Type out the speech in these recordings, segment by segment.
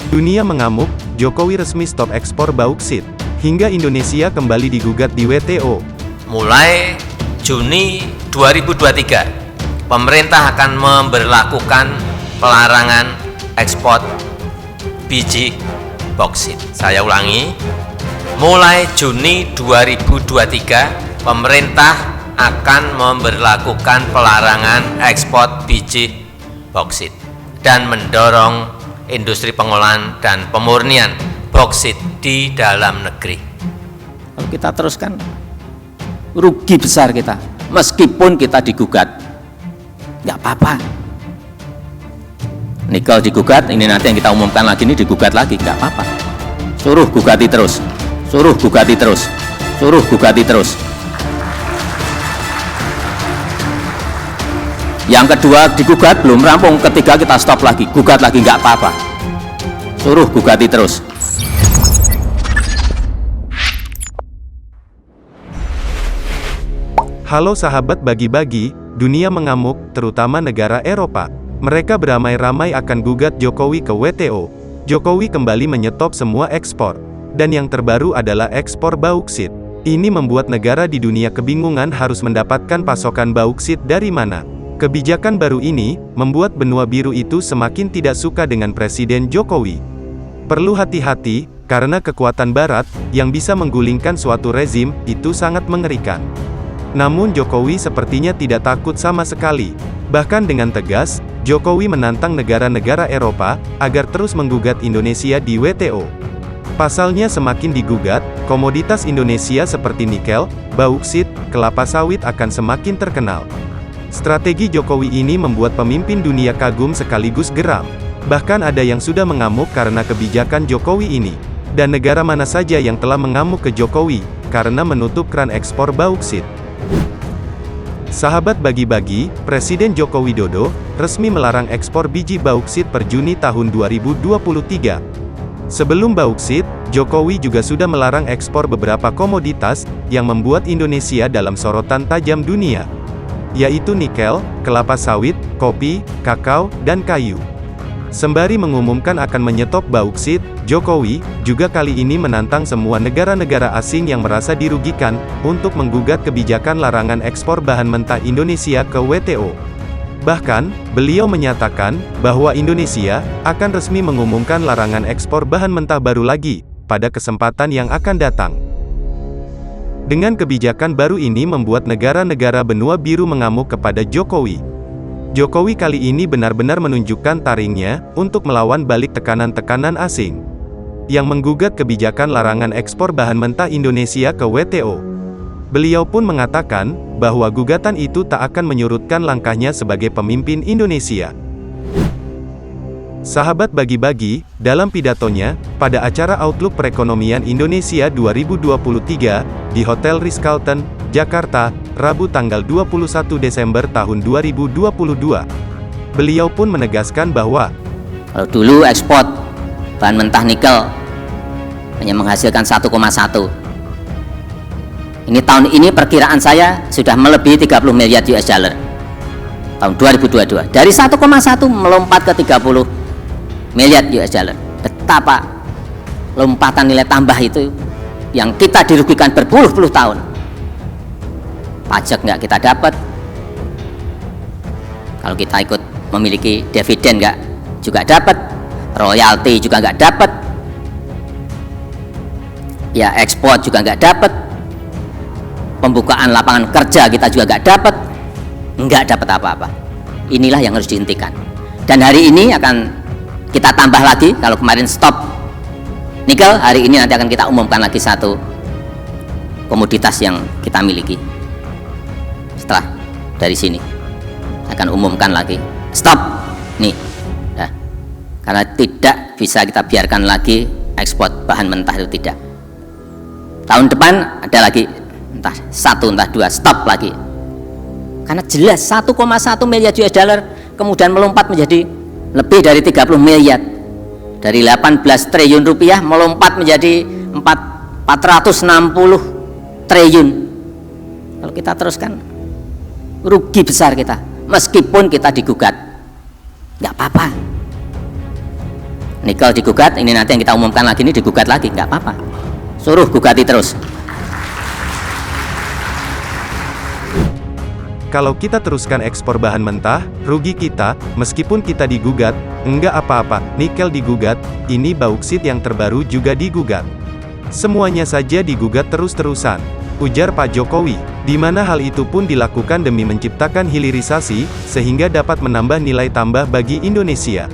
Dunia mengamuk, Jokowi resmi stop ekspor bauksit. Hingga Indonesia kembali digugat di WTO. Mulai Juni 2023, pemerintah akan memberlakukan pelarangan ekspor biji bauksit. Saya ulangi, mulai Juni 2023, pemerintah akan memberlakukan pelarangan ekspor biji bauksit dan mendorong industri pengolahan dan pemurnian bauksit di dalam negeri. Kalau kita teruskan, rugi besar kita, meskipun kita digugat, nggak apa-apa. Nikel digugat, ini nanti yang kita umumkan lagi ini digugat lagi, nggak apa-apa. Suruh gugati terus, suruh gugati terus, suruh gugati terus. Yang kedua digugat belum rampung, ketiga kita stop lagi, gugat lagi, nggak apa-apa. Suruh gugati terus. Halo sahabat bagi-bagi, dunia mengamuk, terutama negara Eropa. Mereka beramai-ramai akan gugat Jokowi ke WTO. Jokowi kembali menyetop semua ekspor. Dan yang terbaru adalah ekspor bauksit. Ini membuat negara di dunia kebingungan harus mendapatkan pasokan bauksit dari mana. Kebijakan baru ini membuat benua biru itu semakin tidak suka dengan Presiden Jokowi. Perlu hati-hati, karena kekuatan Barat yang bisa menggulingkan suatu rezim itu sangat mengerikan. Namun Jokowi sepertinya tidak takut sama sekali. Bahkan dengan tegas, Jokowi menantang negara-negara Eropa agar terus menggugat Indonesia di WTO. Pasalnya semakin digugat, komoditas Indonesia seperti nikel, bauksit, kelapa sawit akan semakin terkenal. Strategi Jokowi ini membuat pemimpin dunia kagum sekaligus geram. Bahkan ada yang sudah mengamuk karena kebijakan Jokowi ini. Dan negara mana saja yang telah mengamuk ke Jokowi karena menutup keran ekspor bauksit. Sahabat bagi-bagi, Presiden Joko Widodo resmi melarang ekspor biji bauksit per Juni tahun 2023. Sebelum bauksit, Jokowi juga sudah melarang ekspor beberapa komoditas yang membuat Indonesia dalam sorotan tajam dunia, yaitu nikel, kelapa sawit, kopi, kakao, dan kayu. Sembari mengumumkan akan menyetop bauksit, Jokowi juga kali ini menantang semua negara-negara asing yang merasa dirugikan untuk menggugat kebijakan larangan ekspor bahan mentah Indonesia ke WTO. Bahkan, beliau menyatakan bahwa Indonesia akan resmi mengumumkan larangan ekspor bahan mentah baru lagi pada kesempatan yang akan datang. Dengan kebijakan baru ini membuat negara-negara benua biru mengamuk kepada Jokowi. Jokowi kali ini benar-benar menunjukkan taringnya untuk melawan balik tekanan-tekanan asing yang menggugat kebijakan larangan ekspor bahan mentah Indonesia ke WTO. Beliau pun mengatakan bahwa gugatan itu tak akan menyurutkan langkahnya sebagai pemimpin Indonesia. Sahabat bagi-bagi, dalam pidatonya pada acara Outlook Perekonomian Indonesia 2023 di Hotel Ritz-Carlton, Jakarta, Rabu tanggal 21 Desember tahun 2022. Beliau pun menegaskan bahwa kalau dulu ekspor bahan mentah nikel hanya menghasilkan 1,1. Ini tahun ini perkiraan saya sudah melebihi 30 miliar US dollar. Tahun 2022 dari 1,1 melompat ke 30 miliar US dollar. Betapa lompatan nilai tambah itu yang kita dirugikan berpuluh-puluh tahun. Pajak nggak kita dapat, kalau kita ikut memiliki dividen nggak juga dapat, royalti juga nggak dapat, ya ekspor juga nggak dapat, pembukaan lapangan kerja kita juga nggak dapat apa-apa. Inilah yang harus dihentikan. Dan hari ini akan kita tambah lagi. Kalau kemarin stop nikel, hari ini nanti akan kita umumkan lagi satu komoditas yang kita miliki. Setelah dari sini akan umumkan lagi stop nih, nah, karena tidak bisa kita biarkan lagi ekspor bahan mentah itu, tidak. Tahun depan ada lagi entah satu entah dua stop lagi, karena jelas 1,1 miliar US dollar kemudian melompat menjadi lebih dari 30 miliar, dari 18 triliun rupiah melompat menjadi 460 triliun. Kalau kita teruskan, rugi besar kita, meskipun kita digugat, nggak apa-apa. Nikel digugat, ini nanti yang kita umumkan lagi ini digugat lagi, nggak apa-apa. Suruh gugati terus. Kalau kita teruskan ekspor bahan mentah, rugi kita, meskipun kita digugat, enggak apa-apa, nikel digugat, ini bauksit yang terbaru juga digugat. Semuanya saja digugat terus-terusan, ujar Pak Jokowi, di mana hal itu pun dilakukan demi menciptakan hilirisasi, sehingga dapat menambah nilai tambah bagi Indonesia.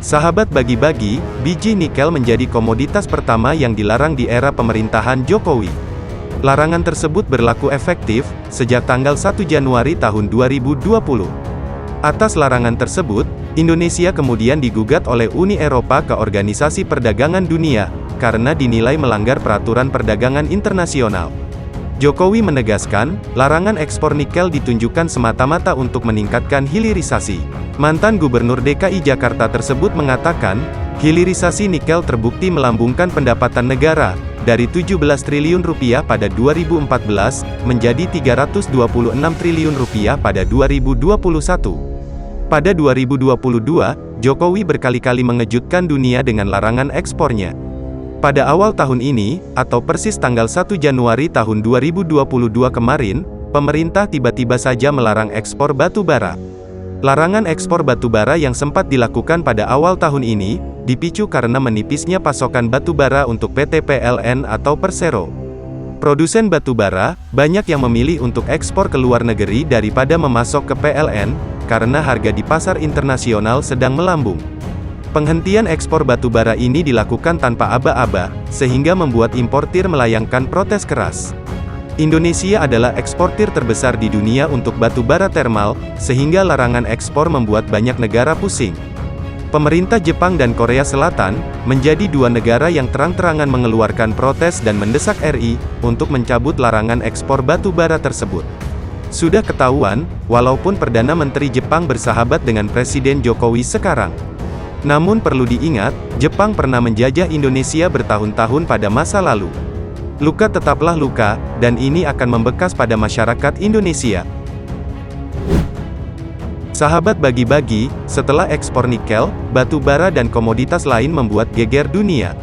Sahabat bagi-bagi, biji nikel menjadi komoditas pertama yang dilarang di era pemerintahan Jokowi. Larangan tersebut berlaku efektif sejak tanggal 1 Januari tahun 2020. Atas larangan tersebut, Indonesia kemudian digugat oleh Uni Eropa ke Organisasi Perdagangan Dunia karena dinilai melanggar peraturan perdagangan internasional. Jokowi menegaskan, larangan ekspor nikel ditunjukkan semata-mata untuk meningkatkan hilirisasi. Mantan Gubernur DKI Jakarta tersebut mengatakan, hilirisasi nikel terbukti melambungkan pendapatan negara dari 17 triliun rupiah pada 2014 menjadi 326 triliun rupiah pada 2021. Pada 2022, Jokowi berkali-kali mengejutkan dunia dengan larangan ekspornya. Pada awal tahun ini, atau persis tanggal 1 Januari tahun 2022 kemarin, pemerintah tiba-tiba saja melarang ekspor batu bara. Larangan ekspor batu bara yang sempat dilakukan pada awal tahun ini, dipicu karena menipisnya pasokan batu bara untuk PT PLN atau Persero. Produsen batu bara, banyak yang memilih untuk ekspor ke luar negeri daripada memasok ke PLN, karena harga di pasar internasional sedang melambung. Penghentian ekspor batu bara ini dilakukan tanpa aba-aba, sehingga membuat importir melayangkan protes keras. Indonesia adalah eksportir terbesar di dunia untuk batu bara termal, sehingga larangan ekspor membuat banyak negara pusing. Pemerintah Jepang dan Korea Selatan menjadi dua negara yang terang-terangan mengeluarkan protes dan mendesak RI untuk mencabut larangan ekspor batu bara tersebut. Sudah ketahuan, walaupun Perdana Menteri Jepang bersahabat dengan Presiden Jokowi sekarang. Namun perlu diingat, Jepang pernah menjajah Indonesia bertahun-tahun pada masa lalu. Luka tetaplah luka, dan ini akan membekas pada masyarakat Indonesia. Sahabat bagi-bagi, setelah ekspor nikel, batu bara dan komoditas lain membuat geger dunia.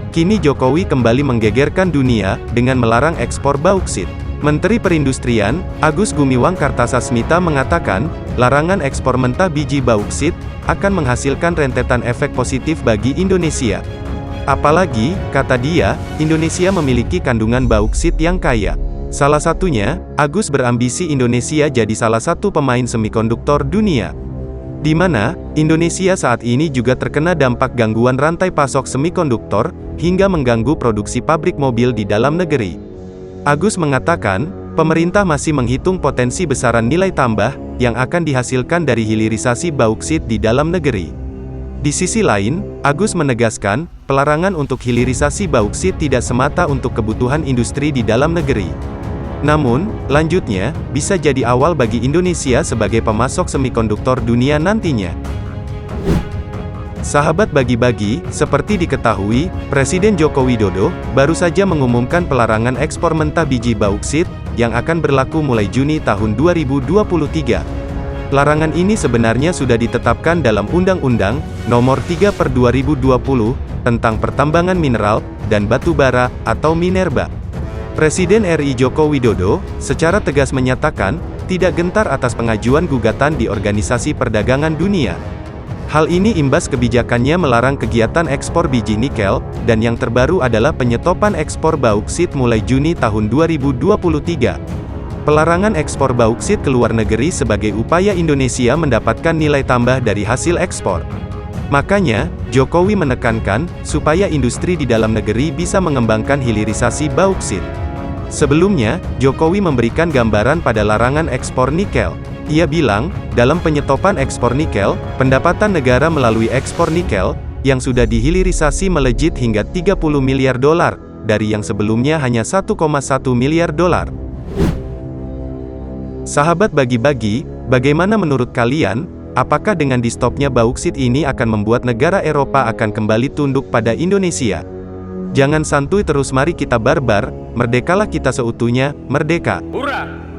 Kini Jokowi kembali menggegerkan dunia, dengan melarang ekspor bauksit. Menteri Perindustrian, Agus Gumiwang Kartasasmita mengatakan, larangan ekspor mentah biji bauksit, akan menghasilkan rentetan efek positif bagi Indonesia. Apalagi, kata dia, Indonesia memiliki kandungan bauksit yang kaya. Salah satunya, Agus berambisi Indonesia jadi salah satu pemain semikonduktor dunia. Di mana, Indonesia saat ini juga terkena dampak gangguan rantai pasok semikonduktor, hingga mengganggu produksi pabrik mobil di dalam negeri. Agus mengatakan, pemerintah masih menghitung potensi besaran nilai tambah, yang akan dihasilkan dari hilirisasi bauksit di dalam negeri. Di sisi lain, Agus menegaskan, pelarangan untuk hilirisasi bauksit tidak semata untuk kebutuhan industri di dalam negeri. Namun, lanjutnya, bisa jadi awal bagi Indonesia sebagai pemasok semikonduktor dunia nantinya. Sahabat bagi-bagi, seperti diketahui, Presiden Joko Widodo baru saja mengumumkan pelarangan ekspor mentah biji bauksit, yang akan berlaku mulai Juni tahun 2023. Larangan ini sebenarnya sudah ditetapkan dalam Undang-Undang Nomor 3/2020 tentang Pertambangan Mineral dan Batu Bara atau Minerba. Presiden RI Joko Widodo secara tegas menyatakan tidak gentar atas pengajuan gugatan di Organisasi Perdagangan Dunia. Hal ini imbas kebijakannya melarang kegiatan ekspor biji nikel, dan yang terbaru adalah penyetopan ekspor bauksit mulai Juni tahun 2023. Pelarangan ekspor bauksit ke luar negeri sebagai upaya Indonesia mendapatkan nilai tambah dari hasil ekspor. Makanya, Jokowi menekankan, supaya industri di dalam negeri bisa mengembangkan hilirisasi bauksit. Sebelumnya, Jokowi memberikan gambaran pada larangan ekspor nikel. Ia bilang, dalam penyetopan ekspor nikel, pendapatan negara melalui ekspor nikel, yang sudah dihilirisasi melejit hingga 30 miliar dolar, dari yang sebelumnya hanya 1,1 miliar dolar. Sahabat bagi-bagi, bagaimana menurut kalian? Apakah dengan di stopnya bauksit ini akan membuat negara Eropa akan kembali tunduk pada Indonesia? Jangan santuy terus, mari kita barbar, merdekalah kita seutuhnya, merdeka! Hurra!